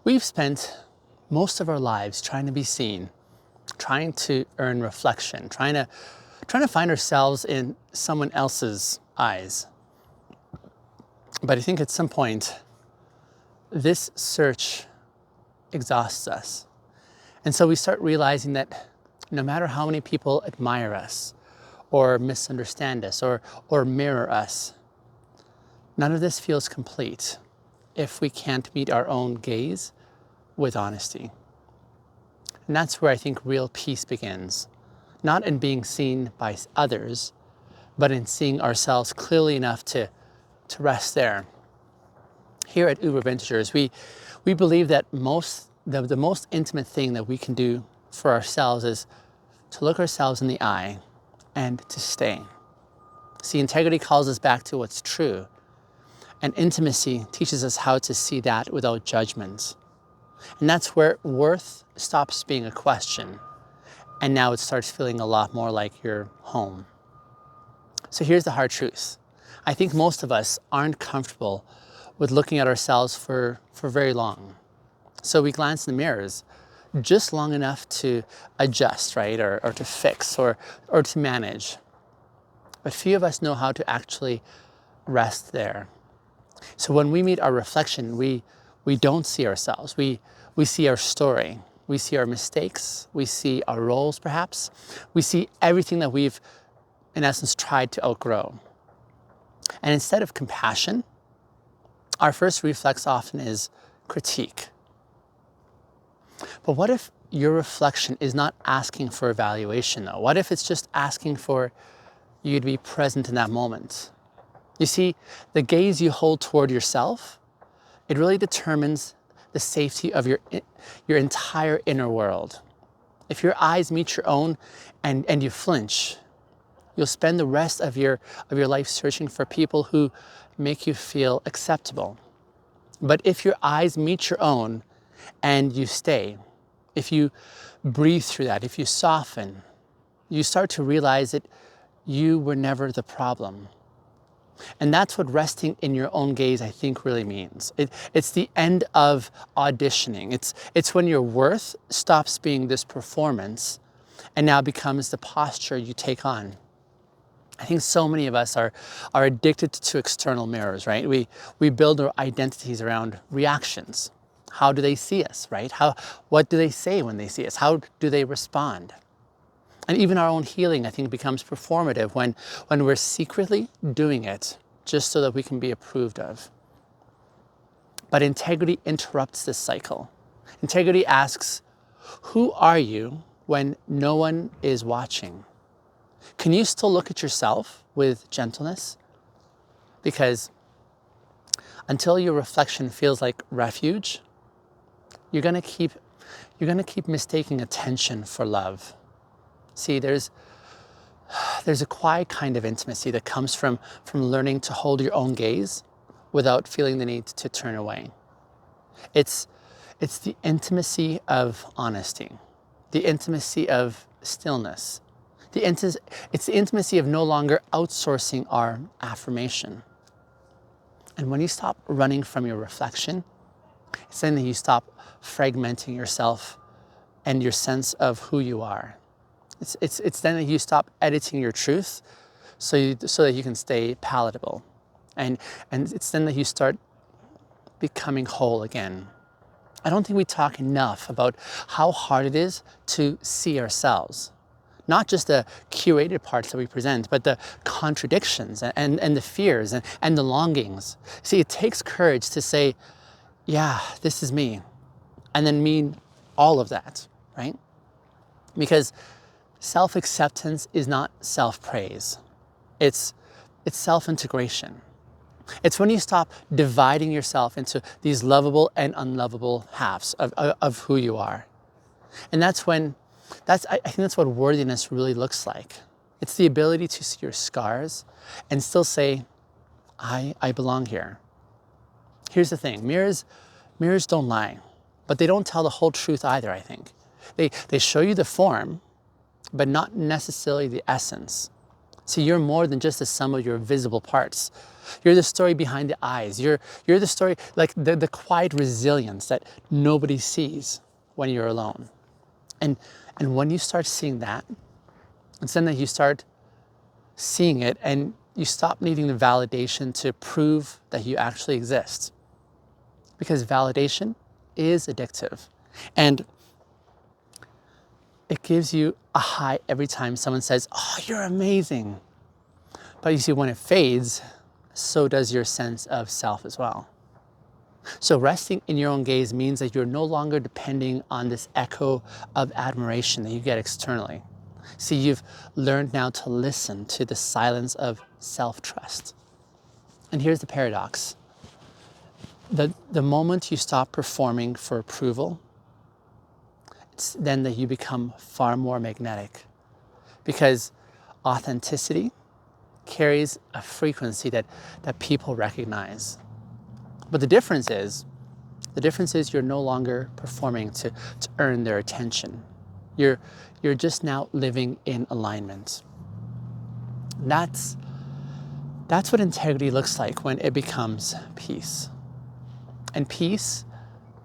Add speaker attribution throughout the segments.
Speaker 1: We've spent most of our lives trying to be seen, trying to earn reflection, trying to find ourselves in someone else's eyes. But I think at some point, this search exhausts us. And so we start realizing that no matter how many people admire us, or misunderstand us, or mirror us, none of this feels complete if we can't meet our own gaze with honesty. And that's where I think real peace begins. Not in being seen by others, but in seeing ourselves clearly enough to rest there. Here at Uber Bintegers, we believe that the most intimate thing that we can do for ourselves is to look ourselves in the eye and to stay. See, integrity calls us back to what's true, and intimacy teaches us how to see that without judgment. And that's where worth stops being a question, and now it starts feeling a lot more like your home. So here's the hard truth. I think most of us aren't comfortable with looking at ourselves for very long. So we glance in the mirrors just long enough to adjust, right? Or to fix or to manage. But few of us know how to actually rest there. So when we meet our reflection, we don't see ourselves. We see our story. We see our mistakes. We see our roles, perhaps. We see everything that we've, in essence, tried to outgrow. And instead of compassion, our first reflex often is critique. But what if your reflection is not asking for evaluation, though? What if it's just asking for you to be present in that moment? You see, the gaze you hold toward yourself, it really determines the safety of your entire inner world. If your eyes meet your own and you flinch, you'll spend the rest of your life searching for people who make you feel acceptable. But if your eyes meet your own and you stay, if you breathe through that, if you soften, you start to realize that you were never the problem. And that's what resting in your own gaze, I think, really means. It's the end of auditioning. It's when your worth stops being this performance and now becomes the posture you take on. I think so many of us are addicted to external mirrors, right? We build our identities around reactions. How do they see us, right? What do they say when they see us? How do they respond? And even our own healing, I think, becomes performative when we're secretly doing it just so that we can be approved of. But integrity interrupts this cycle. Integrity asks, who are you when no one is watching? Can you still look at yourself with gentleness? Because until your reflection feels like refuge, you're gonna keep mistaking attention for love. See, there's a quiet kind of intimacy that comes from learning to hold your own gaze without feeling the need to turn away. It's the intimacy of honesty, the intimacy of stillness. It's the intimacy of no longer outsourcing our affirmation. And when you stop running from your reflection, it's then that you stop fragmenting yourself and your sense of who you are. It's then that you stop editing your truth so that you can stay palatable. And it's then that you start becoming whole again. I don't think we talk enough about how hard it is to see ourselves. Not just the curated parts that we present, but the contradictions and the fears and the longings. See, it takes courage to say, yeah, this is me, and then mean all of that, right? Because self-acceptance is not self-praise. It's self-integration. It's when you stop dividing yourself into these lovable and unlovable halves of who you are. And I think that's what worthiness really looks like. It's the ability to see your scars and still say, I belong here. Here's the thing, mirrors don't lie, but they don't tell the whole truth either, I think. They show you the form, but not necessarily the essence. See, you're more than just the sum of your visible parts. You're the story behind the eyes. You're the story, like the quiet resilience that nobody sees when you're alone. And when you start seeing that, it's then that you start seeing it and you stop needing the validation to prove that you actually exist. Because validation is addictive. And it gives you a high every time someone says, "Oh, you're amazing." But you see, when it fades, so does your sense of self as well. So resting in your own gaze means that you're no longer depending on this echo of admiration that you get externally. See, you've learned now to listen to the silence of self-trust. And here's the paradox. The moment you stop performing for approval, it's then that you become far more magnetic, because authenticity carries a frequency that people recognize. But the difference is you're no longer performing to earn their attention. You're just now living in alignment. That's what integrity looks like when it becomes peace. And peace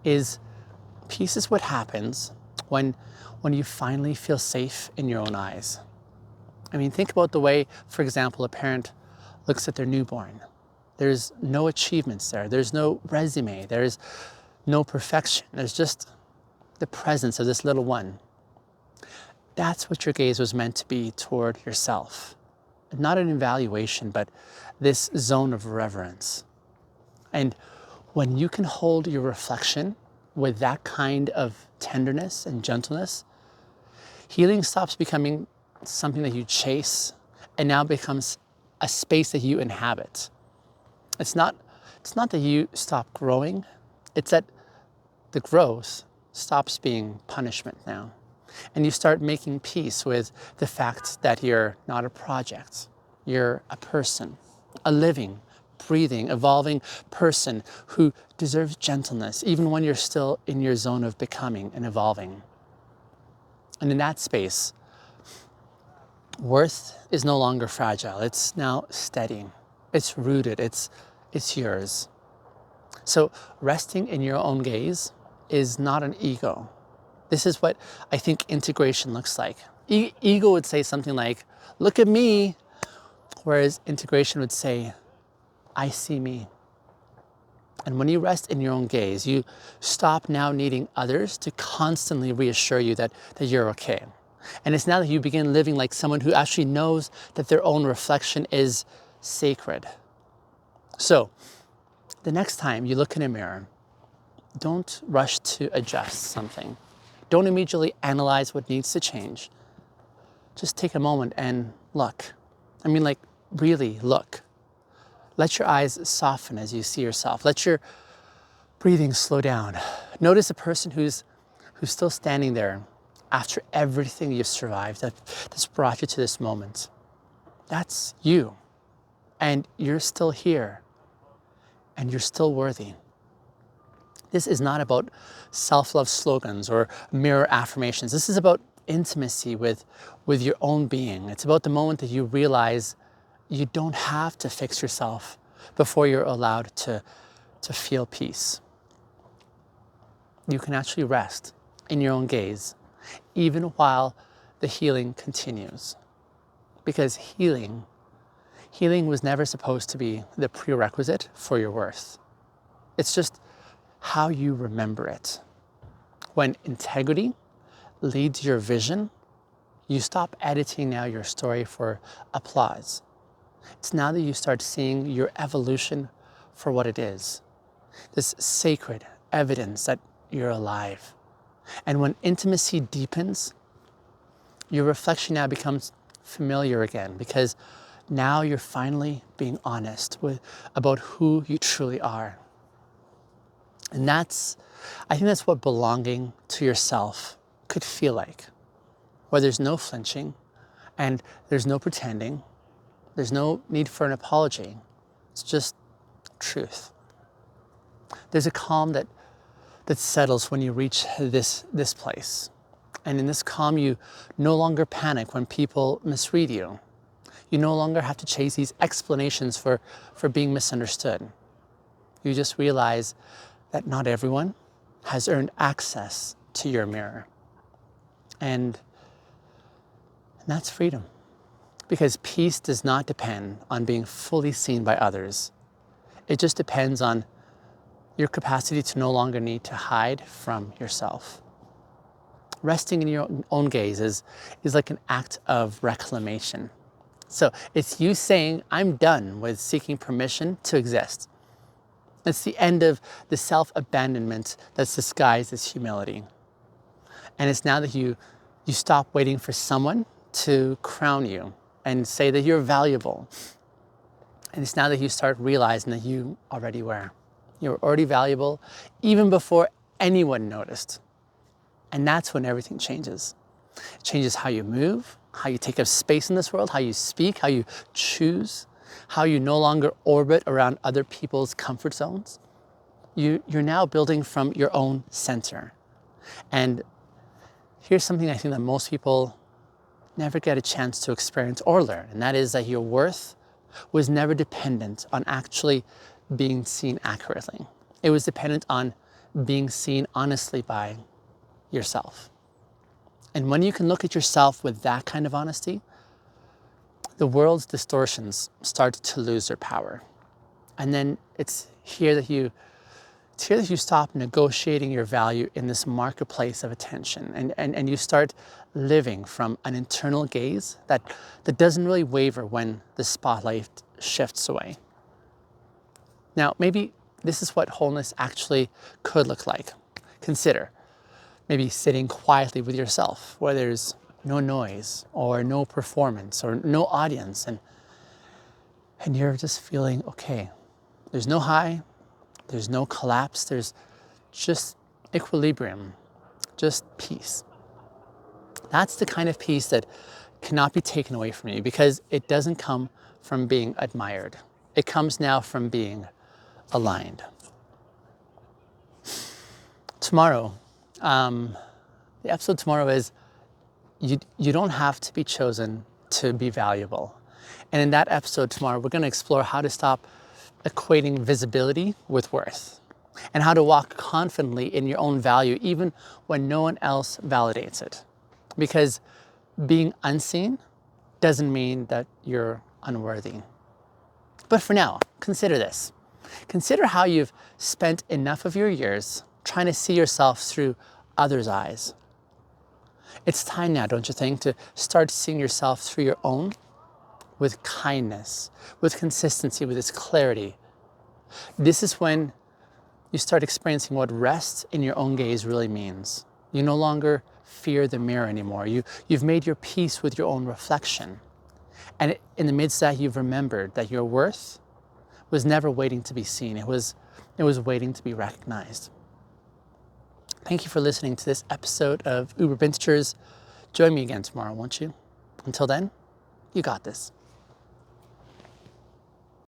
Speaker 1: is what happens when you finally feel safe in your own eyes. I mean, think about the way, for example, a parent looks at their newborn. There's no achievements there. There's no resume. There's no perfection. There's just the presence of this little one. That's what your gaze was meant to be toward yourself. Not an evaluation, but this zone of reverence. And when you can hold your reflection with that kind of tenderness and gentleness, healing stops becoming something that you chase and now becomes a space that you inhabit. It's not that you stop growing, it's that the growth stops being punishment now. And you start making peace with the fact that you're not a project. You're a person, a living, breathing, evolving person who deserves gentleness, even when you're still in your zone of becoming and evolving. And in that space, worth is no longer fragile. It's now steady. It's rooted. It's yours. So resting in your own gaze is not an ego. This is what I think integration looks like. Ego would say something like, "Look at me," whereas integration would say, "I see me." And when you rest in your own gaze, you stop now needing others to constantly reassure you that you're okay. And it's now that you begin living like someone who actually knows that their own reflection is sacred. So, the next time you look in a mirror, don't rush to adjust something. Don't immediately analyze what needs to change. Just take a moment and look. I mean, like, really look. Let your eyes soften as you see yourself. Let your breathing slow down. Notice a person who's still standing there after everything you've survived that's brought you to this moment. That's you. And you're still here. And you're still worthy. This is not about self-love slogans or mirror affirmations. This is about intimacy with your own being. It's about the moment that you realize you don't have to fix yourself before you're allowed to feel peace. You can actually rest in your own gaze, even while the healing continues. Because healing was never supposed to be the prerequisite for your worth. It's just how you remember it. When integrity leads your vision, you stop editing now your story for applause. It's now that you start seeing your evolution for what it is. This sacred evidence that you're alive. And when intimacy deepens, your reflection now becomes familiar again, because now you're finally being honest about who you truly are. And I think that's what belonging to yourself could feel like, where there's no flinching and there's no pretending. There's no need for an apology. It's just truth. There's a calm that settles when you reach this place. And in this calm, you no longer panic when people misread you. You no longer have to chase these explanations for being misunderstood. You just realize that not everyone has earned access to your mirror. And that's freedom. Because peace does not depend on being fully seen by others. It just depends on your capacity to no longer need to hide from yourself. Resting in your own gaze is like an act of reclamation. So it's you saying, I'm done with seeking permission to exist. It's the end of the self-abandonment that's disguised as humility. And it's now that you stop waiting for someone to crown you and say that you're valuable. And it's now that you start realizing that you already were. You were already valuable even before anyone noticed. And that's when everything changes. It changes how you move, how you take up space in this world, how you speak, how you choose, how you no longer orbit around other people's comfort zones. You're now building from your own center. And here's something I think that most people never get a chance to experience or learn, and that is that your worth was never dependent on actually being seen accurately. It was dependent on being seen honestly by yourself. And when you can look at yourself with that kind of honesty, the world's distortions start to lose their power. And then it's here that you stop negotiating your value in this marketplace of attention, and you start living from an internal gaze that doesn't really waver when the spotlight shifts away. Now, maybe this is what wholeness actually could look like. Consider maybe sitting quietly with yourself where there's no noise or no performance or no audience, and you're just feeling okay. There's no high, there's no collapse, there's just equilibrium, just peace. That's the kind of peace that cannot be taken away from you because it doesn't come from being admired. It comes now from being aligned. Tomorrow, the episode tomorrow is you don't have to be chosen to be valuable. And in that episode tomorrow, we're going to explore how to stop equating visibility with worth and how to walk confidently in your own value even when no one else validates it. Because being unseen doesn't mean that you're unworthy. But for now, consider this. Consider how you've spent enough of your years trying to see yourself through others' eyes. It's time now, don't you think, to start seeing yourself through your own with kindness, with consistency, with this clarity. This is when you start experiencing what rest in your own gaze really means. You no longer fear the mirror anymore. You've made your peace with your own reflection. And in the midst of that, you've remembered that your worth was never waiting to be seen. It was waiting to be recognized. Thank you for listening to this episode of Bintegers. Join me again tomorrow, won't you? Until then, you got this.